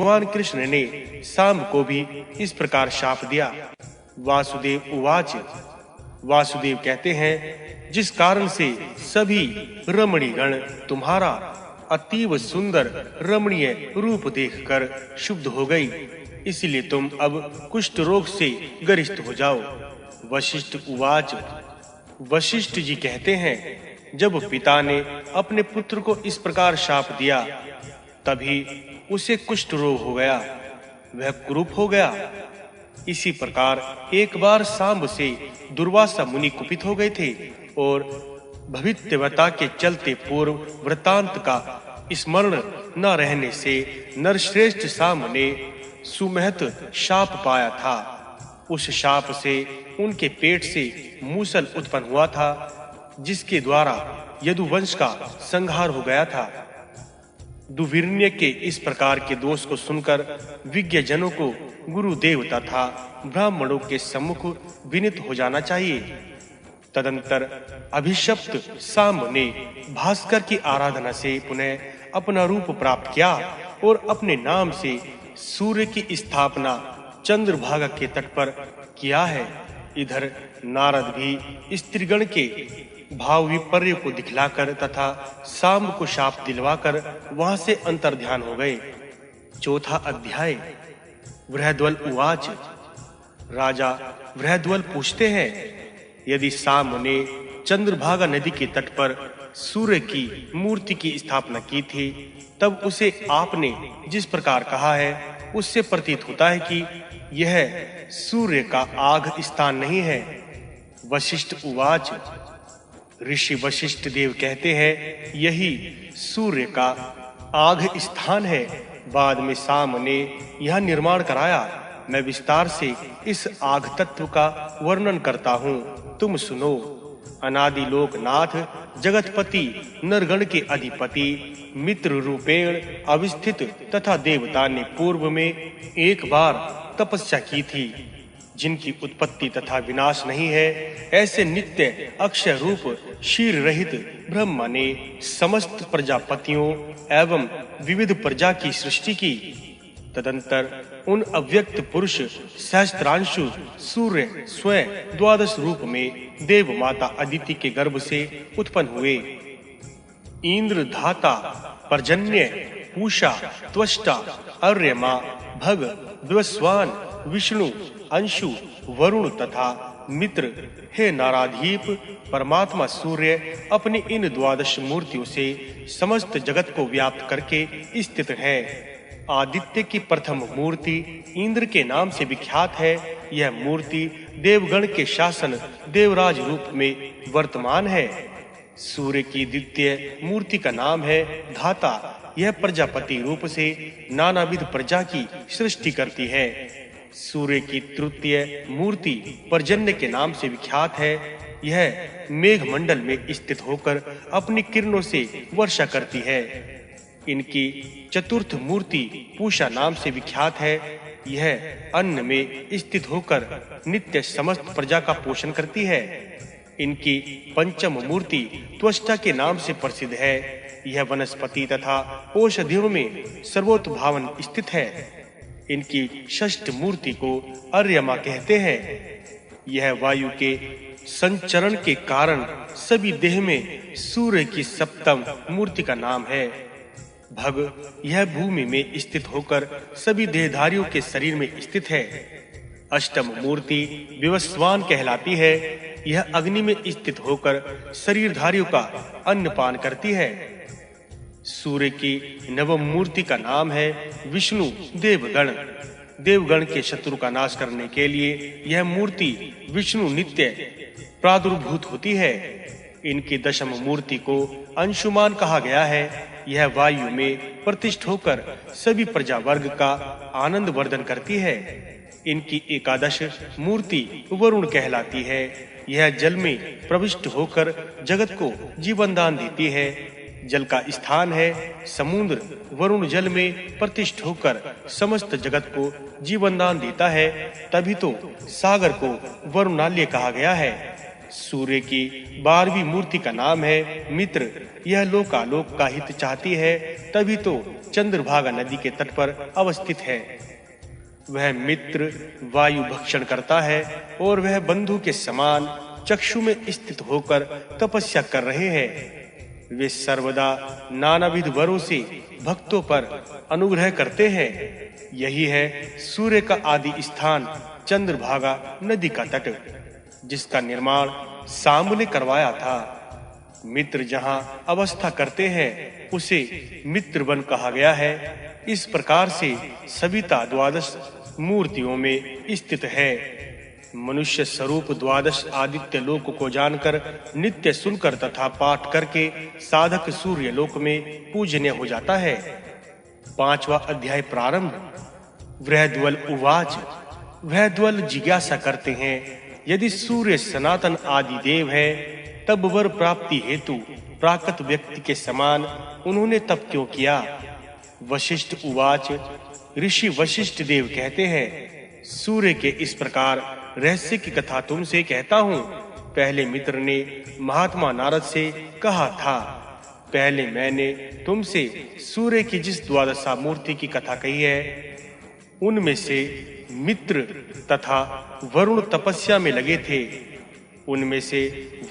भगवान कृष्ण ने सांब को भी इस प्रकार शाप दिया। वासुदेव उवाच। वासुदेव कहते हैं, जिस कारण से सभी रमणीगण तुम्हारा अतीव सुंदर रमणीय रूप देखकर शुद्ध हो गई, इसलिए तुम अब कुष्ठ रोग से ग्रस्त हो जाओ। वशिष्ठ उवाच। वशिष्ठ जी कहते हैं, जब पिता ने अपने पुत्र को इस प्रकार शाप दिया, तभी उसे कुष्ठ रोग हो गया, वह कुरूप हो गया। इसी प्रकार एक बार सांब से दुर्वासा मुनि कुपित हो गए थे और भविष्यवक्ता के चलते पूर्व वृतांत का स्मरण न रहने से नरश्रेष्ठ सांब ने सुमहत शाप पाया था। उस शाप से उनके पेट से मूसल उत्पन्न हुआ था, जिसके द्वारा यदुवंश का संहार हो गया था। दुर्विण्य के इस प्रकार के दोष को सुनकर विज्ञ जनों को गुरुदेव तथा ब्राह्मणों के सम्मुख विनीत हो जाना चाहिए। तदंतर अभिशप्त सांब ने भास्कर की आराधना से पुनः अपना रूप प्राप्त किया और अपने नाम से सूर्य की स्थापना चंद्रभागा के तट पर किया है। इधर नारद भी स्त्रीगण के भाव विपर्य को दिखलाकर तथा सांब को शाप दिलवाकर वहां से अंतर्ध्यान हो गए। चौथा अध्याय। बृहद्वल उवाच। राजा बृहद्वल पूछते हैं, यदि सांब ने चंद्रभागा नदी के तट पर सूर्य की मूर्ति की स्थापना की थी, तब उसे आपने जिस प्रकार कहा है, उससे प्रतीत होता है कि यह सूर्य का आग स्थान नहीं है। वशिष्ठ उवाच। ऋषि वशिष्ठ देव कहते हैं, यही सूर्य का आग स्थान है। बाद में सांब ने यह निर्माण कराया। मैं विस्तार से इस आग तत्व का वर्णन करता हूँ, तुम सुनो। अनादि लोकनाथ जगतपति नरगण के अधिपति मित्र रूपेण अवस्थित तथा देवता ने पूर्व में एक बार तपस्या की थी, जिनकी उत्पत्ति तथा विनाश नहीं है। ऐसे नित्य अक्षय रूप शीर रहित ब्रह्मा ने समस्त प्रजापतियों एवं विविध प्रजा की सृष्टि की। तदंतर उन अव्यक्त पुरुष सहस्त्रांशु सूर्य स्वयं 12 रूप में देव माता अदिति के गर्भ से उत्पन्न हुए। इंद्र, धाता, पर्जन्य, पूषा, त्वष्टा, अर्यमा, भग, विवस्वान, विष्णु, अंशु, वरुण तथा मित्र, हे नाराधीप परमात्मा सूर्य अपनी इन 12 मूर्तियों से समस्त जगत को व्याप्त करके स्थित है। आदित्य की प्रथम मूर्ति इंद्र के नाम से विख्यात है। यह मूर्ति देवगण के शासन देवराज रूप में वर्तमान है। सूर्य की द्वितीय मूर्ति का नाम है धाता। यह प्रजापति रूप से नानाविध प्रजा की सृष्टि करती है। सूर्य की तृतीय मूर्ति पर्जन्य के नाम से विख्यात है। यह मेघमंडल में स्थित होकर अपनी किरणों से वर्षा करती है। इनकी चतुर्थ मूर्ति पूषा नाम से विख्यात है। यह अन्न में स्थित होकर नित्य समस्त प्रजा का पोषण करती है। इनकी पंचम मूर्ति त्वष्टा के नाम से प्रसिद्ध है। यह वनस्पति तथा औषधियों में सर्वोत्भावन स्थित है। इनकी षष्ठ मूर्ति को अर्यमा कहते हैं। यह वायु के संचरण के कारण सभी देह में सूर्य की सप्तम मूर्ति का नाम है। भग, यह भूमि में स्थित होकर सभी देहधारियों के शरीर में स्थित है। अष्टम मूर्ति विवस्वान कहलाती है। यह अग्नि में स्थित होकर शरीरधारियों का अन्नपान करती है। सूर्य की नवम मूर्ति का नाम है विष्णु देवगण। देवगण के शत्रु का नाश करने के लिए यह मूर्ति विष्णु नित्य प्रादुर्भूत होती है। इनकी दशम मूर्ति को अंशुमान कहा गया है। यह वायु में प्रतिष्ठित होकर सभी प्रजा वर्ग का आनंद वर्धन करती है। इनकी एकादश मूर्ति वरुण कहलाती है। यह जल में प्रविष्ट होकर जगत को जीवन दान देती है। जल का स्थान है समुद्र। वरुण जल में प्रतिष्ठित होकर समस्त जगत को जीवन दान देता है। तभी तो सागर को वरुणालय कहा गया है। सूर्य की 12वीं मूर्ति का नाम है मित्र। यह लोकालोक का हित चाहती है। तभी तो चंद्रभागा नदी के तट पर अवस्थित है। वह मित्र वायु भक्षण करता है और वह बंधु के समान चक्षु में स्थित होकर तपस्या कर रहे हैं। वे सर्वदा नानाविध वरों से भक्तों पर अनुग्रह करते हैं। यही है सूर्य का आदि स्थान चंद्रभागा नदी का तट, जिसका निर्माण सांब ने करवाया था। मित्र जहां अवस्था करते हैं उसे मित्रवन कहा गया है। इस प्रकार से सविता द्वादश मूर्तियों में स्थित है। मनुष्य स्वरूप द्वादश आदित्य लोक को जानकर नित्य सुनकर तथा पाठ करके साधक सूर्य लोक में पूजनीय हो जाता है। 5वां अध्याय प्रारंभ। वृहद्वल उवाच। वृहद्वल जिज्ञासा करते हैं, यदि सूर्य सनातन आदि देव है तब वर प्राप्ति हेतु प्राकृत व्यक्ति के समान उन्होंने तप क्यों किया? वशिष्ठ उवाच। ऋषि वशिष्ठ देव कहते हैं, सूर्य के इस प्रकार रहस्य की कथा तुमसे कहता हूँ। पहले मित्र ने महात्मा नारद से कहा था, पहले मैंने तुमसे सूर्य की जिस द्वादशा मूर्ति की कथा कही है, उनमें से मित्र तथा वरुण तपस्या में लगे थे। उनमें से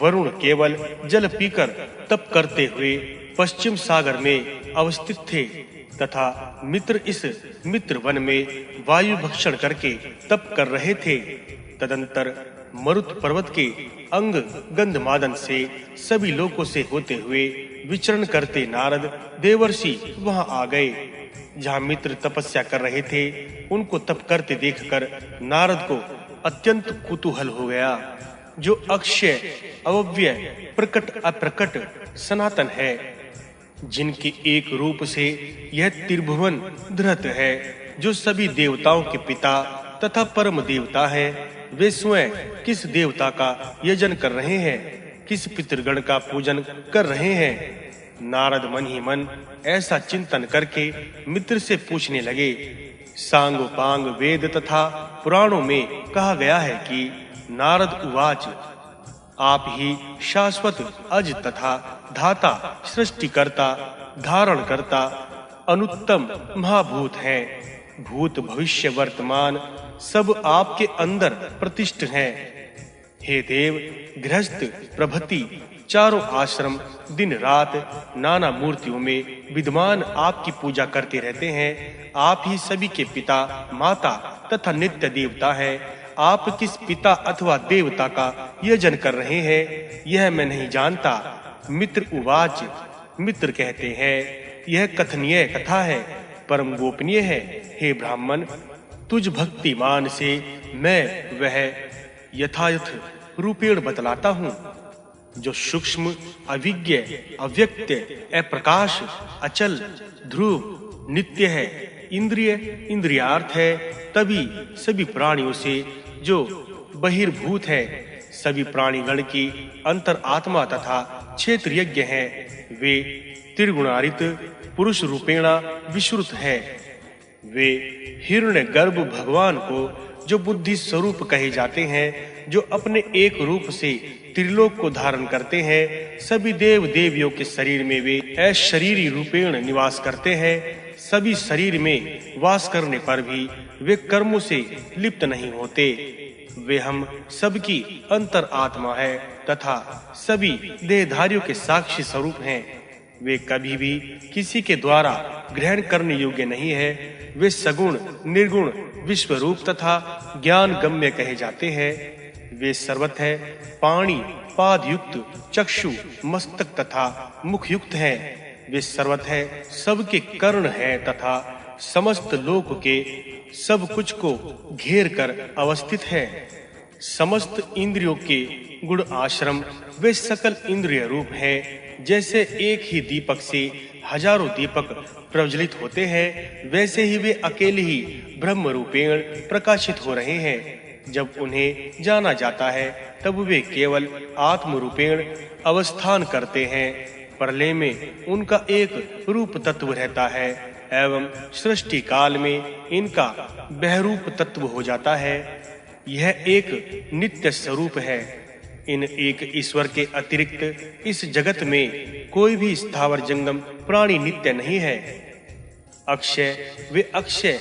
वरुण केवल जल पीकर तप करते हुए पश्चिम सागर में अवस्थित थे तथा मित्र इस मित्र वन में वायु भक्षण करके तप कर रहे थे। तदंतर मरुत पर्वत के अंग गंधमादन से सभी लोकों से होते हुए विचरण करते नारद देवर्षि वहां आ गए। जहां मित्र तपस्या कर रहे थे, उनको तप करते देखकर नारद को अत्यंत कुतूहल हो गया। जो अक्षय अव्यय प्रकट अप्रकट सनातन है, जिनके एक रूप से यह त्रिभुवन धृत है, जो सभी देवताओं के पिता तथा परम देवता है, वे स्वयं किस देवता का यजन कर रहे हैं, किस पितृगण का पूजन कर रहे हैं? नारद मन ही मन ऐसा चिंतन करके मित्र से पूछने लगे। सांगोपांग वेद तथा पुराणों में कहा गया है कि नारद उवाच। आप ही शाश्वत अज तथा धाता सृष्टिकर्ता धारण करता अनुत्तम महाभूत हैं। भूत भविष्य वर्तमान सब आपके अंदर प्रतिष्ठ हैं। हे देव, गृहस्थ प्रभृति चारों आश्रम दिन रात नाना मूर्तियों में विद्यमान आपकी पूजा करते रहते हैं। आप ही सभी के पिता माता तथा नित्य देवता है। आप किस पिता अथवा देवता का यजन कर रहे हैं, यह मैं नहीं जानता। मित्र उवाच। मित्र कहते हैं, यह कथनीय कथा है, परम गोपनीय है। हे ब्राह्मण, तुझ भक्तिमान से मैं वह यथायथ रूपेण बतलाता हूँ, जो सूक्ष्म अविज्ञ अव्यक्त अप्रकाश अचल ध्रुव नित्य है, इंद्रिय इंद्रियार्थ है, तभी सभी प्राणियों से जो बहिर्भूत है, सभी प्राणीगण की अंतर आत्मा तथा क्षेत्र यज्ञ है। वे त्रिगुणारित पुरुष रूपेणा विश्रुत है। वे हिरण्य गर्भ भगवान को जो बुद्धि स्वरूप कहे जाते हैं, जो अपने एक रूप से त्रिलोक को धारण करते हैं। सभी देव देवियों के शरीर में वे अशरीरी रूपेण निवास करते हैं। सभी शरीर में वास करने पर भी वे कर्मों से लिप्त नहीं होते। वे हम सबकी अंतर आत्मा है तथा सभी देहधारियों के साक्षी स्वरूप हैं। वे कभी भी किसी के द्वारा ग्रहण करने योग्य नहीं है। वे सगुण निर्गुण विश्वरूप तथा ज्ञान गम्य कहे जाते हैं। वे सर्वतः पाणी पाद युक्त चक्षु मस्तक तथा मुख युक्त हैं। वे सर्वतः सबके कर्ण हैं तथा समस्त लोक के सब कुछ को घेर कर अवस्थित है। समस्त इंद्रियों के गुण आश्रम वे सकल इंद्रिय रूप हैं। जैसे एक ही दीपक से हजारों दीपक प्रज्वलित होते हैं, वैसे ही वे अकेले ही ब्रह्म रूपेण प्रकाशित हो रहे हैं। जब उन्हें जाना जाता है तब वे केवल आत्म रूपेण अवस्थान करते हैं। प्रलय में उनका एक रूप तत्व रहता है एवं सृष्टि काल में इनका बहरूप तत्व हो जाता है। यह एक नित्य स्वरूप है। इन एक ईश्वर के अतिरिक्त इस जगत में कोई भी स्थावर जंगम प्राणी नित्य नहीं है। अक्षय वे अक्षय